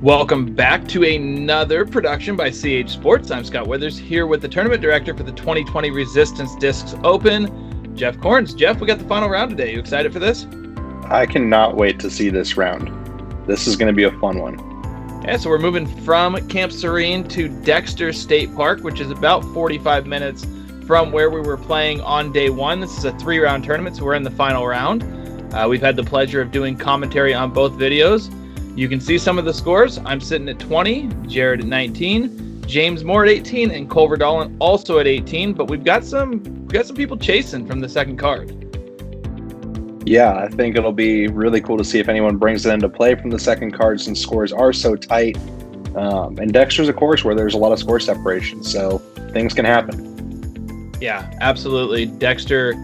Welcome back to another production by CH Sports. I'm Scott Withers here with the tournament director for the 2020 Resistance Discs Open, Jeff Korns. Jeff, we got the final round today. You excited for this? I cannot wait to see this round. This is going to be a fun one. Yeah, so we're moving from Camp Serene to Dexter State Park, which is about 45 minutes from where we were playing on day one. This is a 3-round tournament, so we're in the final round. We've had the pleasure of doing commentary on both videos. You can see some of the scores. I'm sitting at 20, Jarod at 19, James Moore at 18, and Redalen also at 18. But we've got some people chasing from the second card. Yeah, I think it'll be really cool to see if anyone brings it into play from the second card since scores are so tight. And Dexter's a course where there's a lot of score separation, so things can happen. Yeah, absolutely. Dexter,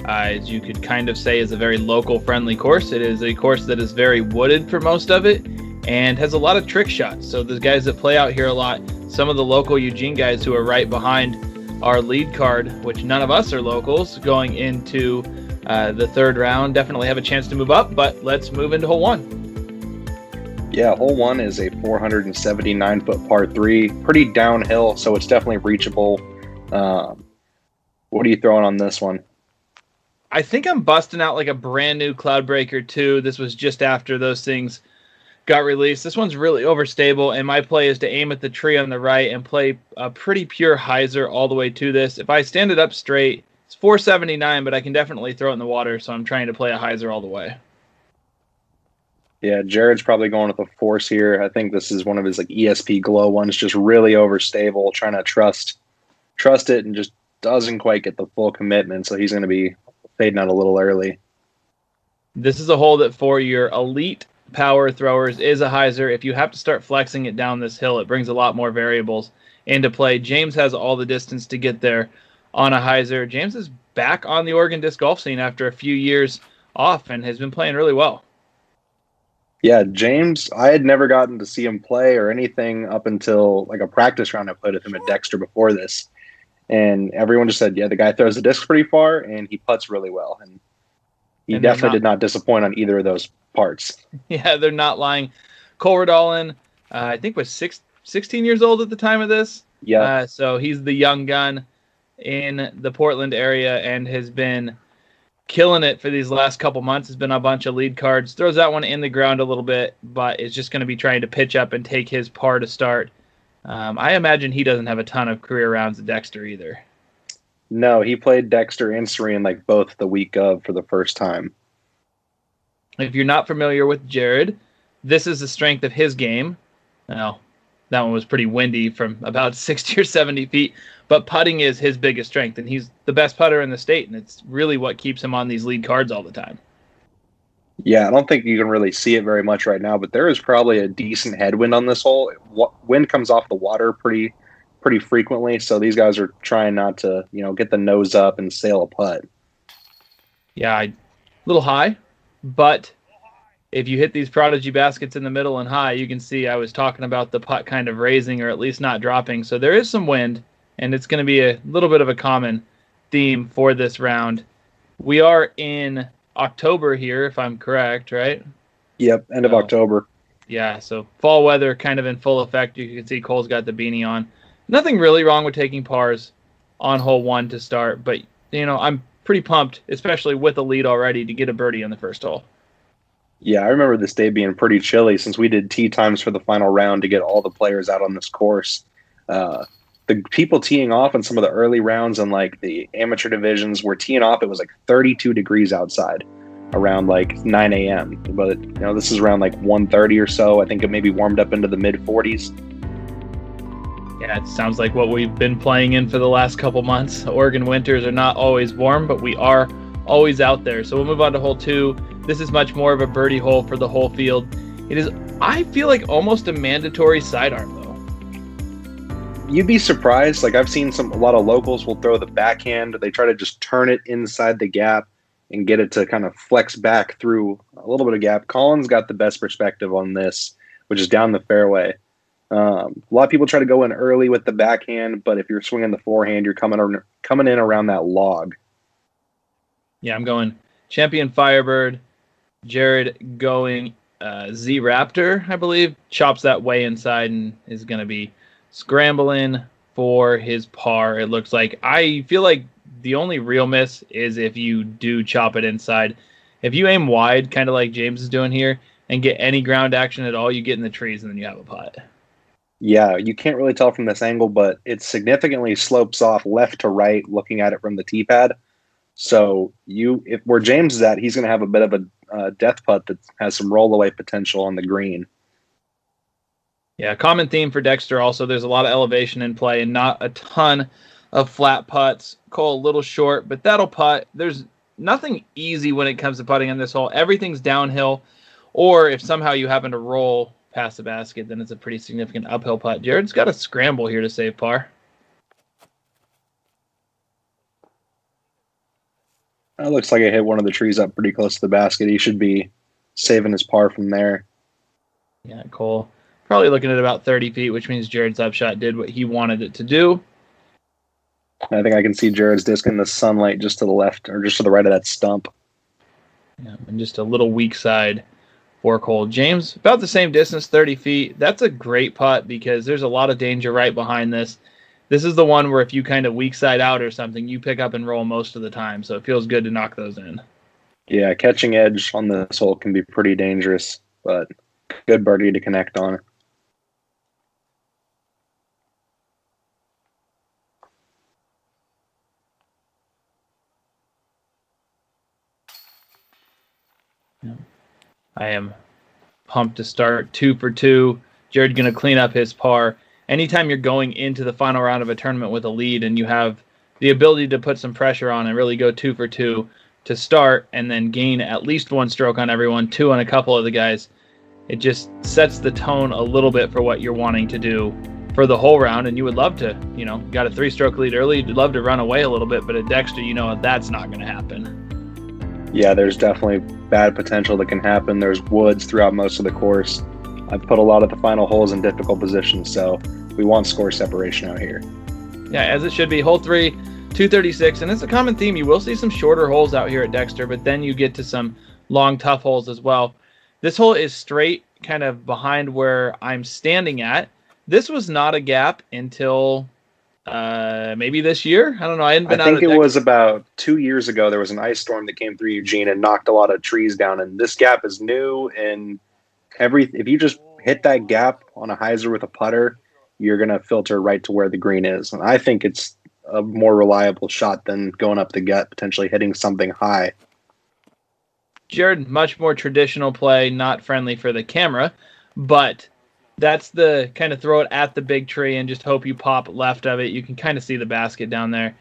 as you could kind of say, is a very local-friendly course. It is a course that is very wooded for most of it and has a lot of trick shots. So the guys that play out here a lot, some of the local Eugene guys who are right behind our lead card, which none of us are locals, going into the third round, definitely have a chance to move up. But let's move into hole one. Yeah, hole one is a 479-foot par 3, pretty downhill, so it's definitely reachable. What are you throwing on this one? I think I'm busting out like a brand new Cloudbreaker 2. This was just after those things got released. This one's really overstable, and my play is to aim at the tree on the right and play a pretty pure hyzer all the way to this. If I stand it up straight, it's 479, but I can definitely throw it in the water, so I'm trying to play a hyzer all the way. Yeah, Jarod's probably going with a force here. I think this is one of his like ESP glow ones, just really overstable, trying to trust it, and just doesn't quite get the full commitment, so he's going to be fading out a little early. This is a hole that for your elite power throwers is a hyzer. If you have to start flexing it down this hill, it brings a lot more variables into play. James has all the distance to get there on a hyzer. James is back on the Oregon disc golf scene after a few years off and has been playing really well. Yeah, James, I had never gotten to see him play or anything up until like a practice round I played with him at Dexter before this. And everyone just said, yeah, the guy throws the disc pretty far and he putts really well. And he definitely did not disappoint on either of those parts. Yeah, they're not lying. Redalen, I think, was 16 years old at the time of this. Yeah. So he's the young gun in the Portland area and has been killing it for these last couple months. Has been a bunch of lead cards. Throws that one in the ground a little bit, but is just going to be trying to pitch up and take his par to start. I imagine he doesn't have a ton of career rounds at Dexter either. No, he played Dexter and Serene like both the week of for the first time. If you're not familiar with Jarod, this is the strength of his game. Now, that one was pretty windy from about 60 or 70 feet, but putting is his biggest strength, and he's the best putter in the state, and it's really what keeps him on these lead cards all the time. Yeah, I don't think you can really see it very much right now, but there is probably a decent headwind on this hole. Wind comes off the water pretty frequently, so these guys are trying not to, get the nose up and sail a putt. Yeah, a little high, but if you hit these prodigy baskets in the middle and high, you can see I was talking about the putt kind of raising or at least not dropping. So there is some wind, and it's going to be a little bit of a common theme for this round. We are in October here, if I'm correct, right? Yep, end of October. Yeah, so fall weather kind of in full effect. You can see Cole's got the beanie on. Nothing really wrong with taking pars on hole one to start, but, I'm pretty pumped, especially with a lead already, to get a birdie on the first hole. Yeah, I remember this day being pretty chilly since we did tee times for the final round to get all the players out on this course. The people teeing off in some of the early rounds and like the amateur divisions were teeing off. It was like 32 degrees outside around like 9 a.m. But, this is around like 1:30 or so. I think it maybe warmed up into the mid 40s. Yeah, it sounds like what we've been playing in for the last couple months. Oregon winters are not always warm, but we are always out there. So we'll move on to hole two. This is much more of a birdie hole for the whole field. It is, I feel like, almost a mandatory sidearm, though. You'd be surprised. Like I've seen a lot of locals will throw the backhand. They try to just turn it inside the gap and get it to kind of flex back through a little bit of gap. Colin's got the best perspective on this, which is down the fairway. A lot of people try to go in early with the backhand, but if you're swinging the forehand, you're coming in around that log. Yeah, I'm going Champion Firebird. Jarod going Z Raptor, I believe, chops that way inside and is going to be scrambling for his par. It looks like. I feel like the only real miss is if you do chop it inside. If you aim wide, kind of like James is doing here, and get any ground action at all, you get in the trees and then you have a putt. Yeah, you can't really tell from this angle, but it significantly slopes off left to right looking at it from the tee pad. So if where James is at, he's going to have a bit of a death putt that has some rollaway potential on the green. Yeah, common theme for Dexter also, there's a lot of elevation in play and not a ton of flat putts. Cole a little short, but that'll putt. There's nothing easy when it comes to putting on this hole. Everything's downhill, or if somehow you happen to roll past the basket, then it's a pretty significant uphill putt. Jarod's got a scramble here to save par. That looks like it hit one of the trees up pretty close to the basket. He should be saving his par from there. Yeah, Cole probably looking at about 30 feet, which means Jarod's upshot did what he wanted it to do. I think I can see Jarod's disc in the sunlight just to the left or just to the right of that stump. Yeah, and just a little weak side for Cole. James, about the same distance, 30 feet. That's a great putt because there's a lot of danger right behind this. This is the one where if you kind of weak side out or something, you pick up and roll most of the time. So it feels good to knock those in. Yeah, catching edge on this hole can be pretty dangerous, but good birdie to connect on. I am pumped to start 2 for 2. Jarod going to clean up his par. Anytime you're going into the final round of a tournament with a lead and you have the ability to put some pressure on and really go 2 for 2 to start and then gain at least one stroke on everyone, 2 on a couple of the guys, it just sets the tone a little bit for what you're wanting to do for the whole round. And you would love to, got a 3-stroke lead early, you'd love to run away a little bit, but at Dexter, that's not going to happen. Yeah, there's definitely bad potential that can happen. There's woods throughout most of the course. I've put a lot of the final holes in difficult positions, so we want score separation out here. Yeah, as it should be. Hole 3, 236, and it's a common theme. You will see some shorter holes out here at Dexter, but then you get to some long, tough holes as well. This hole is straight kind of behind where I'm standing at. This was not a gap until maybe this year. I don't know. I think it was about 2 years ago. There was an ice storm that came through Eugene and knocked a lot of trees down. And this gap is new. And if you just hit that gap on a hyzer with a putter, you're going to filter right to where the green is. And I think it's a more reliable shot than going up the gut, potentially hitting something high. Jarod, much more traditional play, not friendly for the camera, but that's the kind of throw it at the big tree and just hope you pop left of it. You can kind of see the basket down there.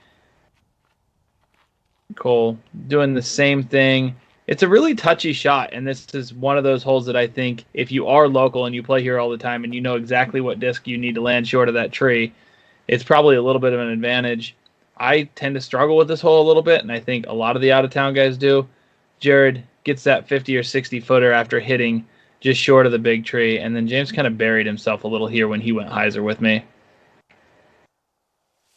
Cole doing the same thing. It's a really touchy shot, and this is one of those holes that I think if you are local and you play here all the time and you know exactly what disc you need to land short of that tree, it's probably a little bit of an advantage. I tend to struggle with this hole a little bit, and I think a lot of the out-of-town guys do. Jarod gets that 50 or 60 footer after hitting just short of the big tree, and then James kind of buried himself a little here when he went hyzer with me.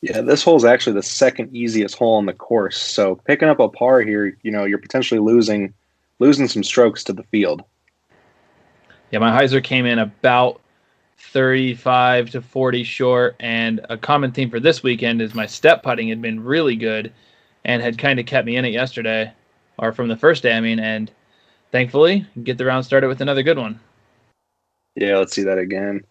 Yeah, this hole is actually the second easiest hole on the course. So picking up a par here, you're potentially losing some strokes to the field. Yeah, my hyzer came in about 35 to 40 short, and a common theme for this weekend is my step putting had been really good and had kind of kept me in it yesterday, or from the first day, and thankfully, get the round started with another good one. Yeah, let's see that again.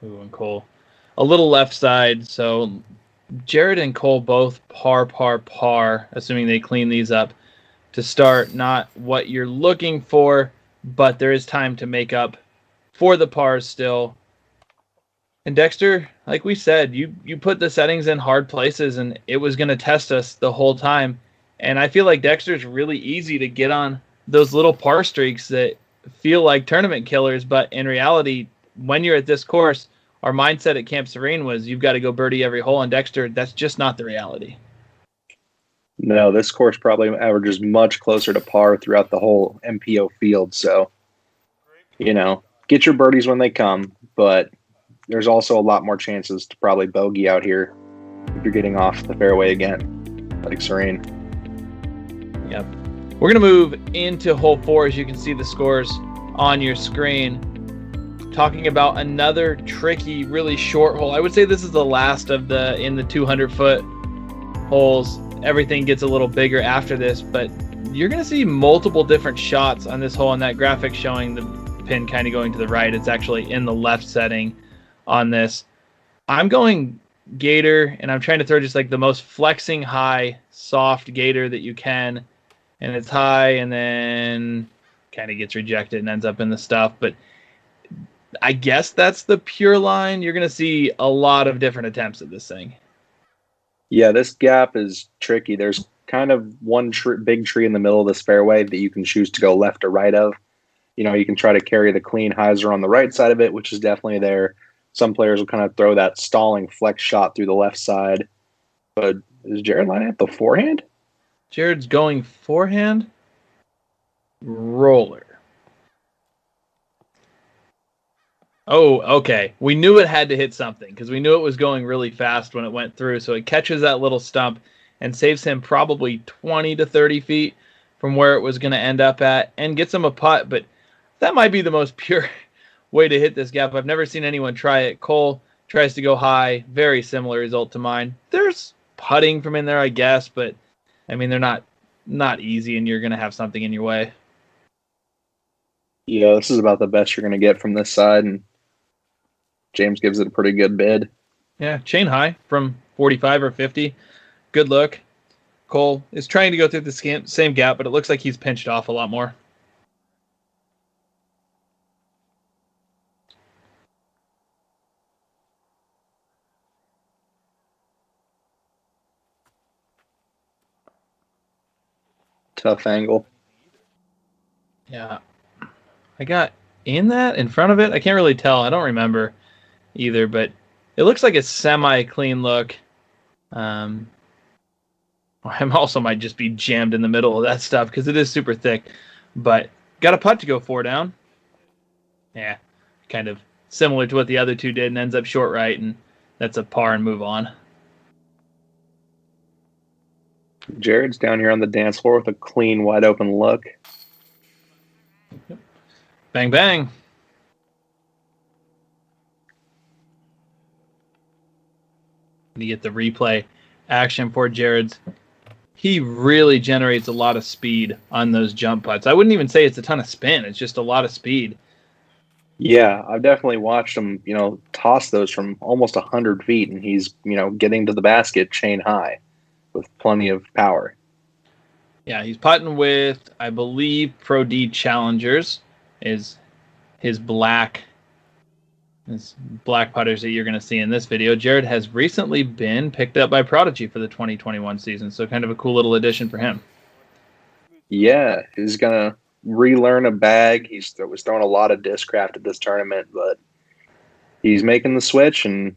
Ooh, and Cole. A little left side, so Jarod and Cole both par, assuming they clean these up to start. Not what you're looking for, but there is time to make up for the pars still. And Dexter, like we said, you put the settings in hard places, and it was going to test us the whole time. And I feel like Dexter's really easy to get on those little par streaks that feel like tournament killers, but in reality, when you're at this course, our mindset at Camp Serene was you've got to go birdie every hole. And Dexter, that's just not the reality. No, this course probably averages much closer to par throughout the whole MPO field. So, get your birdies when they come, but there's also a lot more chances to probably bogey out here if you're getting off the fairway again, like Serene. Yep. We're going to move into hole 4, as you can see the scores on your screen. Talking about another tricky, really short hole. I would say this is the last of in the 200-foot holes. Everything gets a little bigger after this, but you're going to see multiple different shots on this hole, and that graphic showing the pin kind of going to the right. It's actually in the left setting on this. I'm going gator, and I'm trying to throw just like the most flexing high, soft gator that you can. And it's high, and then kind of gets rejected and ends up in the stuff. But I guess that's the pure line. You're going to see a lot of different attempts at this thing. Yeah, this gap is tricky. There's kind of one big tree in the middle of this fairway that you can choose to go left or right of. You know, you can try to carry the clean hyzer on the right side of it, which is definitely there. Some players will kind of throw that stalling flex shot through the left side. But is Jarod lining up the forehand? Jarod's going forehand. Roller. Oh, okay. We knew it had to hit something because we knew it was going really fast when it went through. So it catches that little stump and saves him probably 20 to 30 feet from where it was going to end up at and gets him a putt. But that might be the most pure way to hit this gap. I've never seen anyone try it. Cole tries to go high. Very similar result to mine. There's putting from in there, I guess, but I mean, they're not easy, and you're going to have something in your way. Yeah, this is about the best you're going to get from this side, and James gives it a pretty good bid. Yeah, chain high from 45 or 50. Good look. Cole is trying to go through the same gap, but it looks like he's pinched off a lot more. Tough angle. Yeah. I got in front of it. I can't really tell. I don't remember either, but it looks like a semi-clean look. I also might just be jammed in the middle of that stuff because it is super thick. But got a putt to go 4 down. Yeah, kind of similar to what the other two did, and ends up short right, and that's a par and move on. Jarod's down here on the dance floor with a clean, wide open look. Yep. Bang, bang. You get the replay action for Jarod's. He really generates a lot of speed on those jump putts. I wouldn't even say it's a ton of spin. It's just a lot of speed. Yeah, I've definitely watched him, toss those from almost 100 feet, and he's, getting to the basket chain high with plenty of power. Yeah, he's putting with, I believe, Pro D Challengers is his black putters that you're going to see in this video. Jarod has recently been picked up by Prodigy for the 2021 season, so kind of a cool little addition for him. Yeah, he's going to relearn a bag. He was throwing a lot of Discraft at this tournament, but he's making the switch, and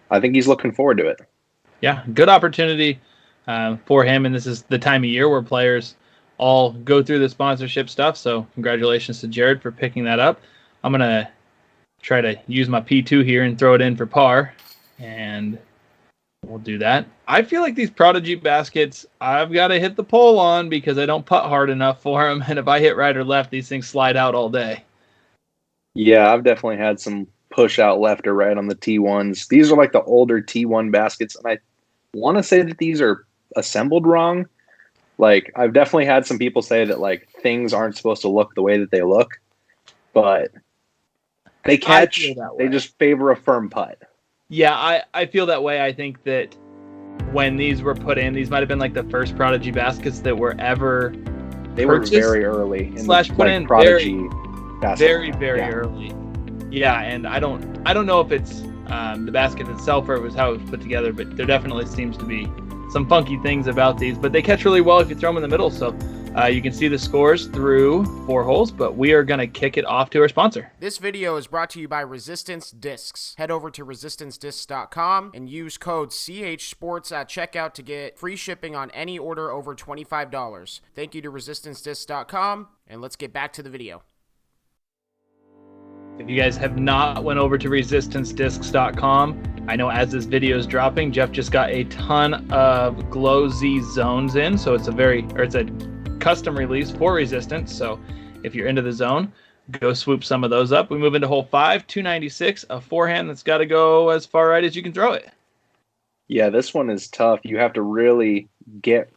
I think he's looking forward to it. Yeah, good opportunity for him, and this is the time of year where players all go through the sponsorship stuff, so congratulations to Jarod for picking that up. I'm going to try to use my P2 here and throw it in for par, and we'll do that. I feel like these Prodigy baskets, I've got to hit the pole on because I don't putt hard enough for them, and if I hit right or left, these things slide out all day. Yeah, I've definitely had some push out left or right on the T1s. These are like the older T1 baskets, and I want to say that these are assembled wrong. Like, I've definitely had some people say that, like, things aren't supposed to look the way that they look, but they catch, they just favor a firm putt. Yeah, I feel that way. I think that when these were put in, these might have been like the first Prodigy baskets that were ever purchased, were very early in put in Prodigy very early. Yeah, and I don't know if it's the basket itself or it was how it was put together, but there definitely seems to be some funky things about these, but they catch really well if you throw them in the middle. So you can see the scores through 4 holes, but we are going to kick it off to our sponsor. This video is brought to you by Resistance Discs. Head over to resistancediscs.com and use code CHSports at checkout to get free shipping on any order over $25. Thank you to resistancediscs.com, and let's get back to the video. If you guys have not went over to resistancediscs.com, I know as this video is dropping, Jeff just got a ton of Glow Z zones in, so it's a custom release for Resistance. So if you're into the zone, go swoop some of those up. We move into hole 5, 296, a forehand that's got to go as far right as you can throw it. Yeah, this one is tough. You have to really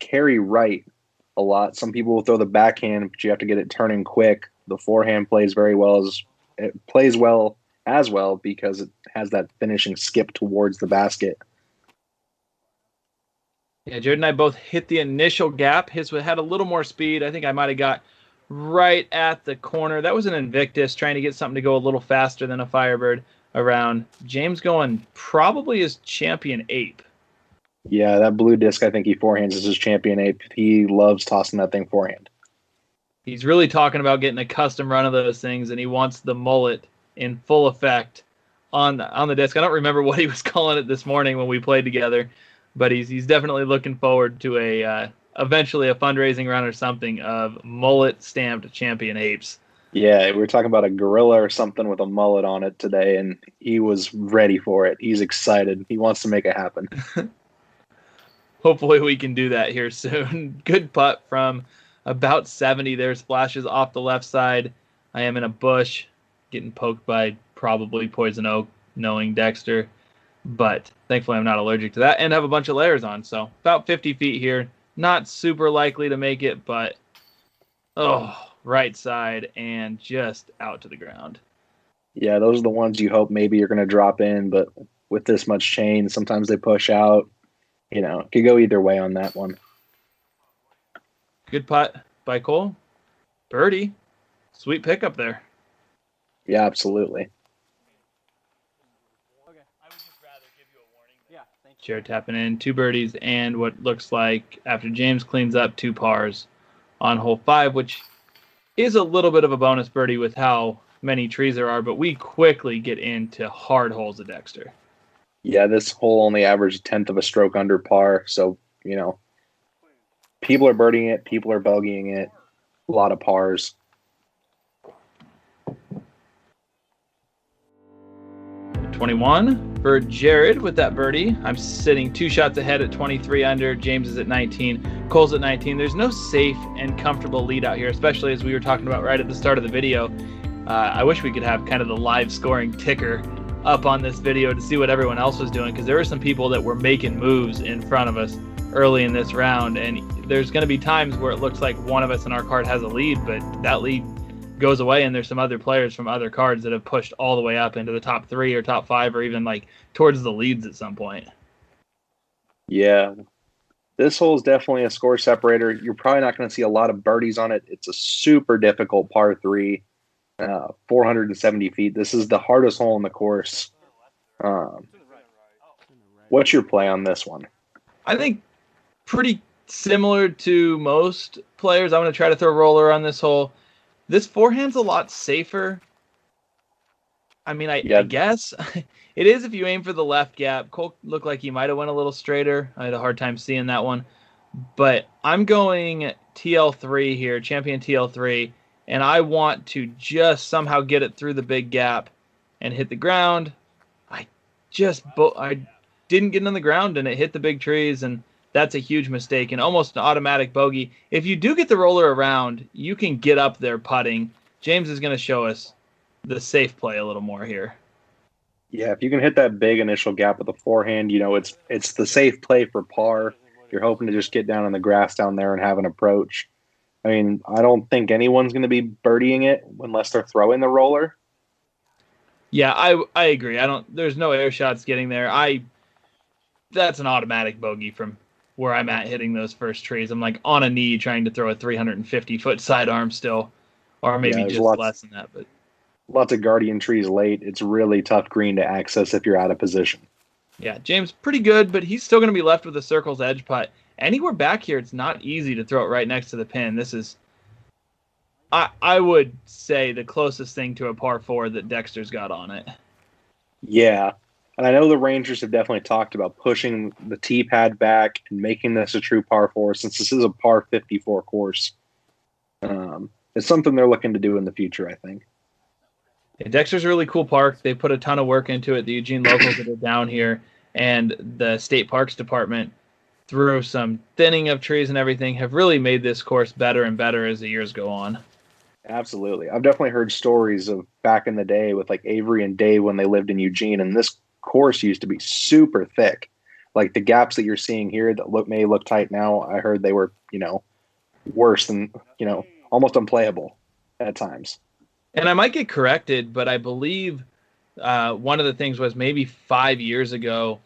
carry right a lot. Some people will throw the backhand, but you have to get it turning quick. The forehand plays well as well because it has that finishing skip towards the basket. Yeah, Jared and I both hit the initial gap. His had a little more speed. I think I might have got right at the corner. That was an Invictus, trying to get something to go a little faster than a Firebird around. James going probably his champion ape. Yeah, that blue disc, I think he forehands is his champion ape. He loves tossing that thing forehand. He's really talking about getting a custom run of those things, and he wants the mullet in full effect on the disc. I don't remember what he was calling it this morning when we played together, but he's definitely looking forward to eventually a fundraising run or something of mullet stamped champion apes. Yeah, we were talking about a gorilla or something with a mullet on it today, and he was ready for it. He's excited. He wants to make it happen. Hopefully we can do that here soon. Good putt from about 70 there. Splashes off the left side. I am in a bush, getting poked by probably poison oak, knowing Dexter. But thankfully I'm not allergic to that and have a bunch of layers on. So about 50 feet here. Not super likely to make it, but right side and just out to the ground. Yeah, those are the ones you hope maybe you're going to drop in, but with this much chain, sometimes they push out. You know, it could go either way on that one. Good putt by Cole. Birdie. Sweet pickup there. Yeah, absolutely. Okay, I would just rather give you a warning. Yeah, thank you. Jared tapping in 2 birdies and what looks like, after James cleans up, 2 pars on hole 5, which is a little bit of a bonus birdie with how many trees there are, but we quickly get into hard holes at Dexter. Yeah, this hole only averaged 1/10 of a stroke under par, so, you know, people are birdieing it, people are bogeying it, a lot of pars. .21 for Jared with that birdie. I'm sitting 2 shots ahead at 23 under. James is at 19. Cole's at 19. There's no safe and comfortable lead out here, especially as we were talking about right at the start of the video. I wish we could have kind of the live scoring ticker up on this video to see what everyone else was doing, because there were some people that were making moves in front of us early in this round, and there's going to be times where it looks like one of us in our card has a lead, but that lead goes away and there's some other players from other cards that have pushed all the way up into the top 3 or top 5 or even like towards the leads at some point. Yeah, this hole is definitely a score separator. You're probably not going to see a lot of birdies on it. It's a super difficult par 3. 470 feet. This is the hardest hole in the course. What's your play on this one? I think pretty similar to most players. I'm going to try to throw a roller on this hole. This forehand's a lot safer. I mean, I guess it is if you aim for the left gap. Cole looked like he might have went a little straighter. I had a hard time seeing that one. But I'm going TL3 here, champion TL3. And I want to just somehow get it through the big gap and hit the ground. I didn't get on the ground, and it hit the big trees, and that's a huge mistake and almost an automatic bogey. If you do get the roller around, you can get up there putting. James is going to show us the safe play a little more here. Yeah, if you can hit that big initial gap with the forehand, you know, it's the safe play for par. You're hoping to just get down on the grass down there and have an approach. I mean, I don't think anyone's going to be birdieing it unless they're throwing the roller. Yeah, I agree. There's no air shots getting there. That's an automatic bogey from where I'm at hitting those first trees. I'm like on a knee trying to throw a 350-foot sidearm still, or maybe just less than that. But lots of guardian trees late. It's really tough green to access if you're out of position. Yeah, James pretty good, but he's still going to be left with a circle's edge putt. Anywhere back here, it's not easy to throw it right next to the pin. This is, I would say, the closest thing to a par 4 that Dexter's got on it. Yeah, and I know the Rangers have definitely talked about pushing the tee pad back and making this a true par 4 since this is a par 54 course. It's something they're looking to do in the future, I think. Yeah, Dexter's a really cool park. They put a ton of work into it. The Eugene locals that are down here and the state parks department, through some thinning of trees and everything, have really made this course better and better as the years go on. Absolutely. I've definitely heard stories of back in the day with like Avery and Dave when they lived in Eugene, and this course used to be super thick. Like the gaps that you're seeing here that may look tight now, I heard they were, worse than, almost unplayable at times. And I might get corrected, but I believe one of the things was maybe 5 years ago,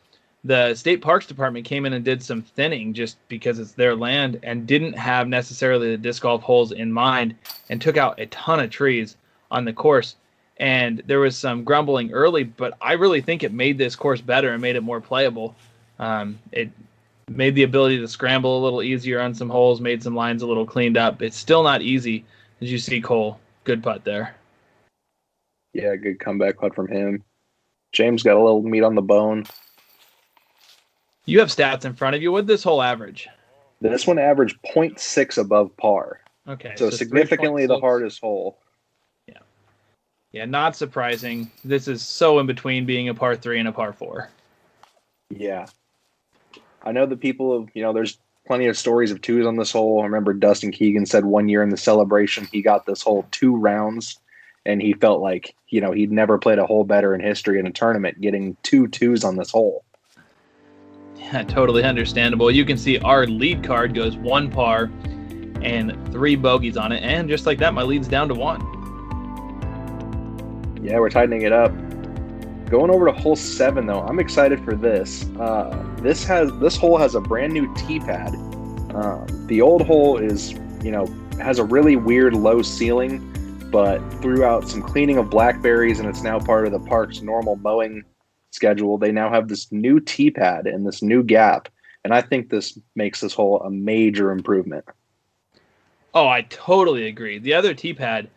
the state parks department came in and did some thinning just because it's their land and didn't have necessarily the disc golf holes in mind and took out a ton of trees on the course. And there was some grumbling early, but I really think it made this course better and made it more playable. It made the ability to scramble a little easier on some holes, made some lines a little cleaned up. It's still not easy, as you see Cole. Good putt there. Yeah, good comeback putt from him. James got a little meat on the bone. You have stats in front of you. What did this hole average? This one averaged 0.6 above par. Okay. So significantly 3.6. the hardest hole. Yeah. Yeah, not surprising. This is so in between being a par 3 and a par 4. Yeah. I know the people of, there's plenty of stories of twos on this hole. I remember Dustin Keegan said one year in the celebration he got this hole 2 rounds, and he felt like, he'd never played a hole better in history in a tournament, getting 2 twos on this hole. Yeah, totally understandable. You can see our lead card goes 1 par and 3 bogeys on it, and just like that, my lead's down to 1. Yeah, we're tightening it up. Going over to hole 7, though, I'm excited for this. This hole has a brand new tee pad. The old hole is, has a really weird low ceiling, but throughout some cleaning of blackberries, and it's now part of the park's normal mowing schedule, they now have this new tee pad and this new gap, and I think this makes this hole a major improvement. Oh, I totally agree. The other tee pad,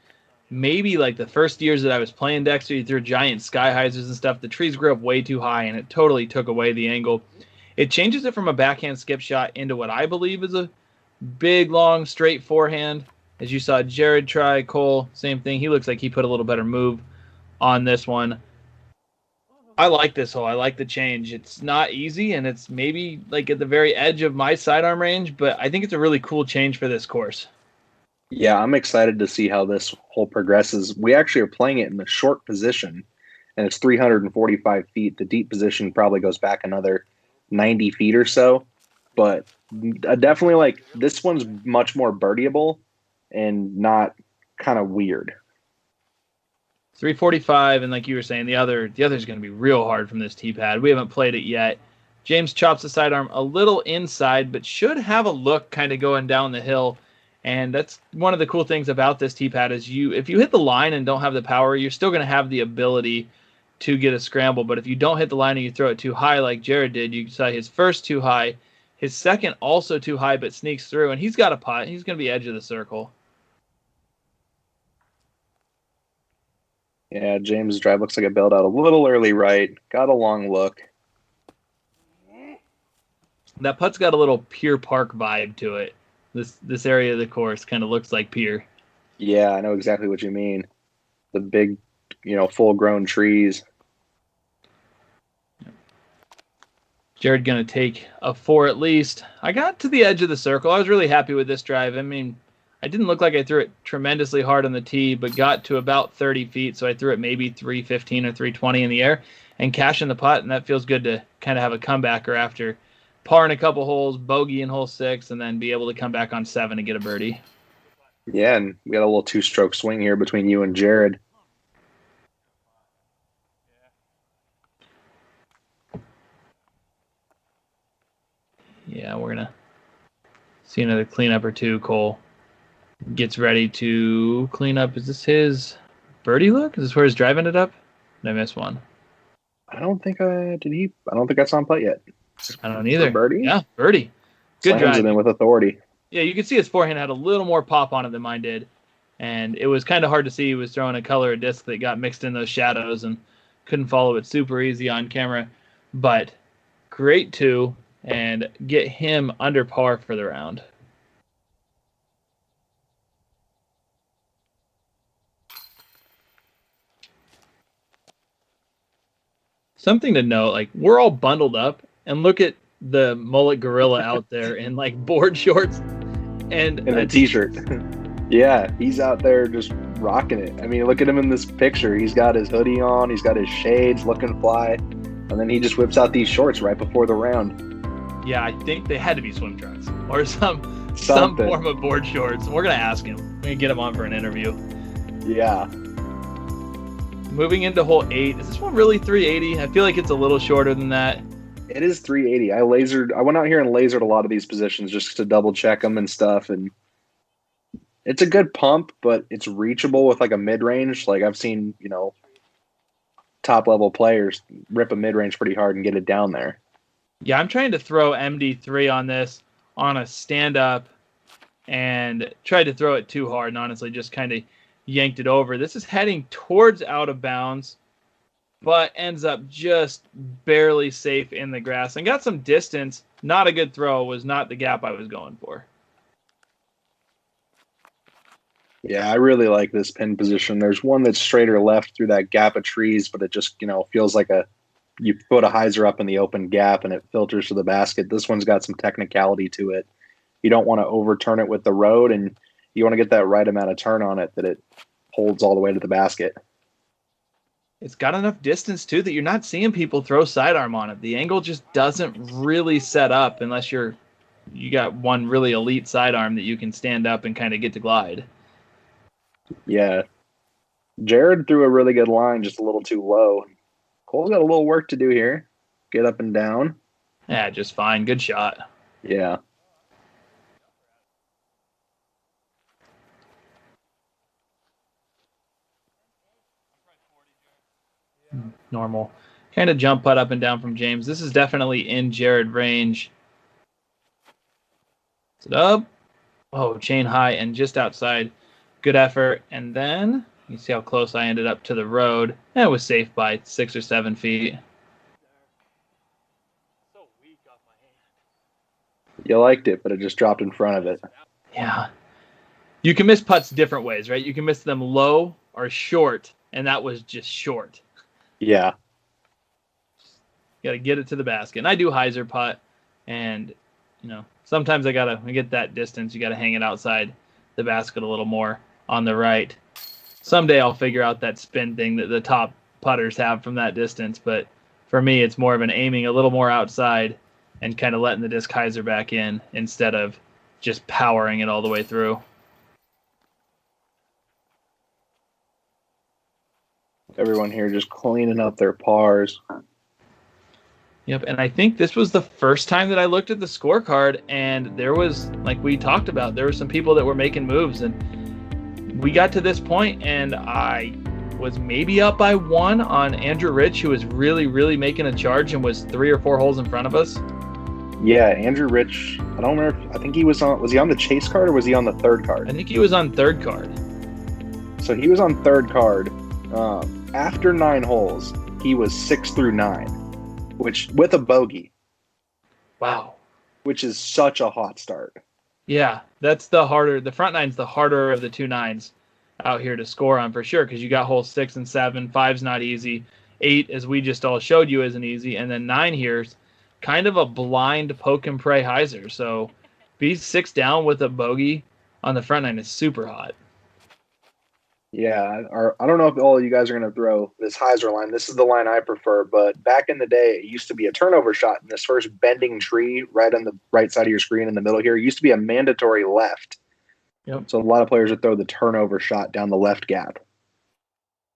maybe like the first years that I was playing Dexter, you threw giant sky hyzers and stuff. The trees grew up way too high, and it totally took away the angle. It changes it from a backhand skip shot into what I believe is a big, long, straight forehand. As you saw Jarod try, Cole, same thing. He looks like he put a little better move on this one. I like this hole. I like the change. It's not easy, and it's maybe like at the very edge of my sidearm range, but I think it's a really cool change for this course. Yeah, I'm excited to see how this hole progresses. We actually are playing it in the short position, and it's 345 feet. The deep position probably goes back another 90 feet or so. But definitely, like, this one's much more birdieable and not kind of weird. 345, and like you were saying, the other's going to be real hard from this tee pad. We haven't played it yet. James chops the sidearm a little inside, but should have a look kind of going down the hill. And that's one of the cool things about this tee pad is if you hit the line and don't have the power, you're still going to have the ability to get a scramble. But if you don't hit the line and you throw it too high like Jarod did, you saw his first too high, his second also too high but sneaks through, and he's got a putt. He's going to be edge of the circle. Yeah, James' drive looks like it bailed out a little early right. Got a long look. That putt's got a little Pier Park vibe to it. This area of the course kind of looks like Pier. Yeah, I know exactly what you mean. The big, full-grown trees. Jarod going to take a 4 at least. I got to the edge of the circle. I was really happy with this drive. I mean, I didn't look like I threw it tremendously hard on the tee, but got to about 30 feet, so I threw it maybe 315 or 320 in the air and cashing the putt, and that feels good to kind of have a comebacker after par in a couple holes, bogey in hole 6, and then be able to come back on 7 and get a birdie. Yeah, and we got a little 2-stroke swing here between you and Jarod. Yeah, we're going to see another cleanup or two. Cole gets ready to clean up. Is this his birdie look? Is this where his drive ended up? Did I miss one? I don't think I saw him putt yet. I don't either. Birdie? Yeah, birdie. Good Slams drive. it in with authority. Yeah, you could see his forehand had a little more pop on it than mine did. And it was kind of hard to see. He was throwing a color of disc that got mixed in those shadows and couldn't follow it super easy on camera. But great 2, and get him under par for the round. something to note, like we're all bundled up, and look at the mullet gorilla out there in like board shorts and a t-shirt. Yeah, he's out there just rocking it. I mean, look at him in this picture. He's got his hoodie on, he's got his shades, looking fly, and then he just whips out these shorts right before the round. Yeah, I think they had to be swim trunks or some form of board shorts. We're gonna ask him. We're gonna get him on for an interview. Yeah. Moving into hole 8. Is this one really 380? I feel like it's a little shorter than that. It is 380. I went out here and lasered a lot of these positions just to double check them and stuff, and it's a good pump, but it's reachable with like a mid-range. Like I've seen, top level players rip a mid-range pretty hard and get it down there. Yeah, I'm trying to throw MD3 on this on a stand-up and tried to throw it too hard and honestly just kind of yanked it over. This is heading towards out of bounds, but ends up just barely safe in the grass and got some distance. Not a good throw. Was not the gap I was going for. Yeah, I really like this pin position. There's one that's straight or left through that gap of trees, but it just, feels like you put a hyzer up in the open gap and it filters to the basket. This one's got some technicality to it. You don't want to overturn it with the road, and you want to get that right amount of turn on it that it holds all the way to the basket. It's got enough distance, too, that you're not seeing people throw sidearm on it. The angle just doesn't really set up unless you got one really elite sidearm that you can stand up and kind of get to glide. Yeah. Jarod threw a really good line, just a little too low. Cole's got a little work to do here. Get up and down. Yeah, just fine. Good shot. Yeah. Normal. Kind of jump putt up and down from James. This is definitely in Jarod range. Is it up? Oh, chain high and just outside. Good effort. And then you see how close I ended up to the road. It was safe by 6 or 7 feet. You liked it, but it just dropped in front of it. Yeah. You can miss putts different ways, right? You can miss them low or short, and that was just short. Yeah. You got to get it to the basket. And I do hyzer putt, and, sometimes I got to get that distance. You got to hang it outside the basket a little more on the right. Someday I'll figure out that spin thing that the top putters have from that distance, but for me, it's more of an aiming a little more outside and kind of letting the disc hyzer back in instead of just powering it all the way through. Everyone here just cleaning up their pars. Yep, and I think this was the first time that I looked at the scorecard, and there was, like we talked about, there were some people that were making moves, and we got to this point, and I was maybe up by 1 on Andrew Rich, who was really, really making a charge and was 3 or 4 holes in front of us. Yeah, Andrew Rich, I don't remember. I think he was he on the chase card or was he on the third card? I think he was on third card. So he was on third card. After 9 holes, he was 6 through 9, which with a bogey. Wow. Which is such a hot start. Yeah, that's the front nine's the harder of the 2 nines out here to score on for sure, because you got holes 6 and 7. 5's not easy. 8, as we just all showed you, isn't easy. And then 9 here's kind of a blind poke and pray hyzer. So be 6 down with a bogey on the front nine is super hot. Yeah, I don't know if all of you guys are going to throw this hyzer line. This is the line I prefer, but back in the day, it used to be a turnover shot in this first bending tree right on the right side of your screen in the middle here. It used to be a mandatory left. Yep. So a lot of players would throw the turnover shot down the left gap.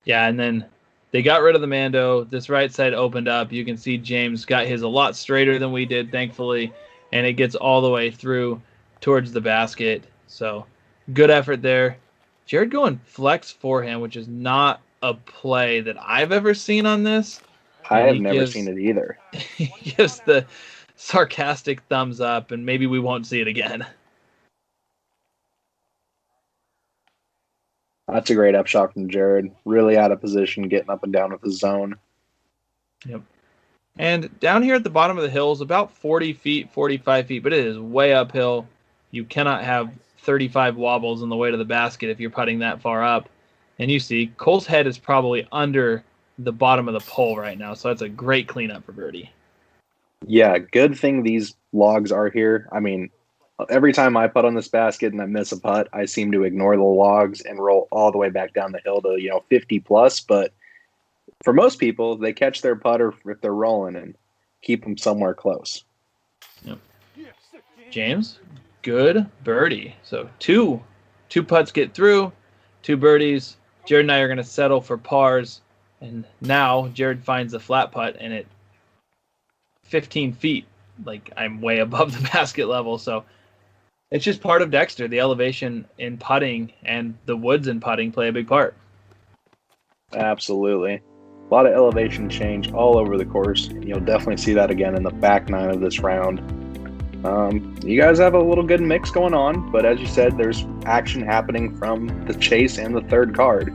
Yeah, and then they got rid of the Mando. This right side opened up. You can see James got his a lot straighter than we did, thankfully, and it gets all the way through towards the basket. So good effort there. Jarod going flex forehand, which is not a play that I've ever seen on this. I have never seen it either. He gives the sarcastic thumbs up, and maybe we won't see it again. That's a great upshot from Jarod. Really out of position, getting up and down with the zone. Yep. And down here at the bottom of the hill is about 40 feet, 45 feet, but it is way uphill. You cannot have 35 wobbles on the way to the basket if you're putting that far up. And you see Cole's head is probably under the bottom of the pole right now. So that's a great cleanup for birdie. Yeah, good thing these logs are here. I mean, every time I putt on this basket and I miss a putt, I seem to ignore the logs and roll all the way back down the hill to 50 plus. But for most people, they catch their putter if they're rolling and keep them somewhere close. Yep. James, good birdie. So two putts get through, 2 birdies. Jared and I are going to settle for pars. And now Jared finds the flat putt, and at 15 feet, like I'm way above the basket level. So it's just part of Dexter. The elevation in putting and the woods in putting play a big part. Absolutely. A lot of elevation change all over the course, and you'll definitely see that again in the back 9 of this round. You guys have a little good mix going on, but as you said, there's action happening from the chase and the third card.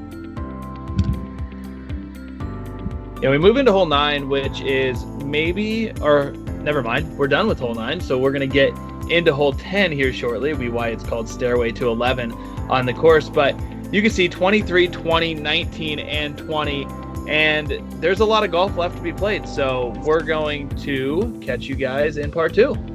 Yeah, we move into hole 9, which is never mind, we're done with hole 9, so we're going to get into hole 10 here shortly. It'll be why it's called Stairway to 11 on the course, but you can see 23, 20, 19, and 20, and there's a lot of golf left to be played, so we're going to catch you guys in part 2.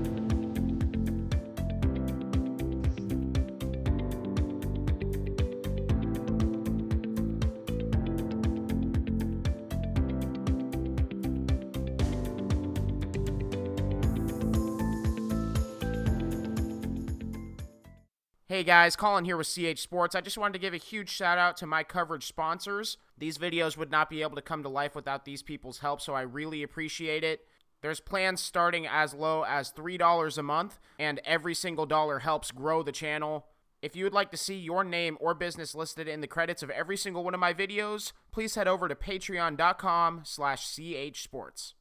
Hey guys, Colin here with CH Sports. I just wanted to give a huge shout out to my coverage sponsors. These videos would not be able to come to life without these people's help, so I really appreciate it. There's plans starting as low as $3 a month, and every single dollar helps grow the channel. If you would like to see your name or business listed in the credits of every single one of my videos, please head over to patreon.com/chsports.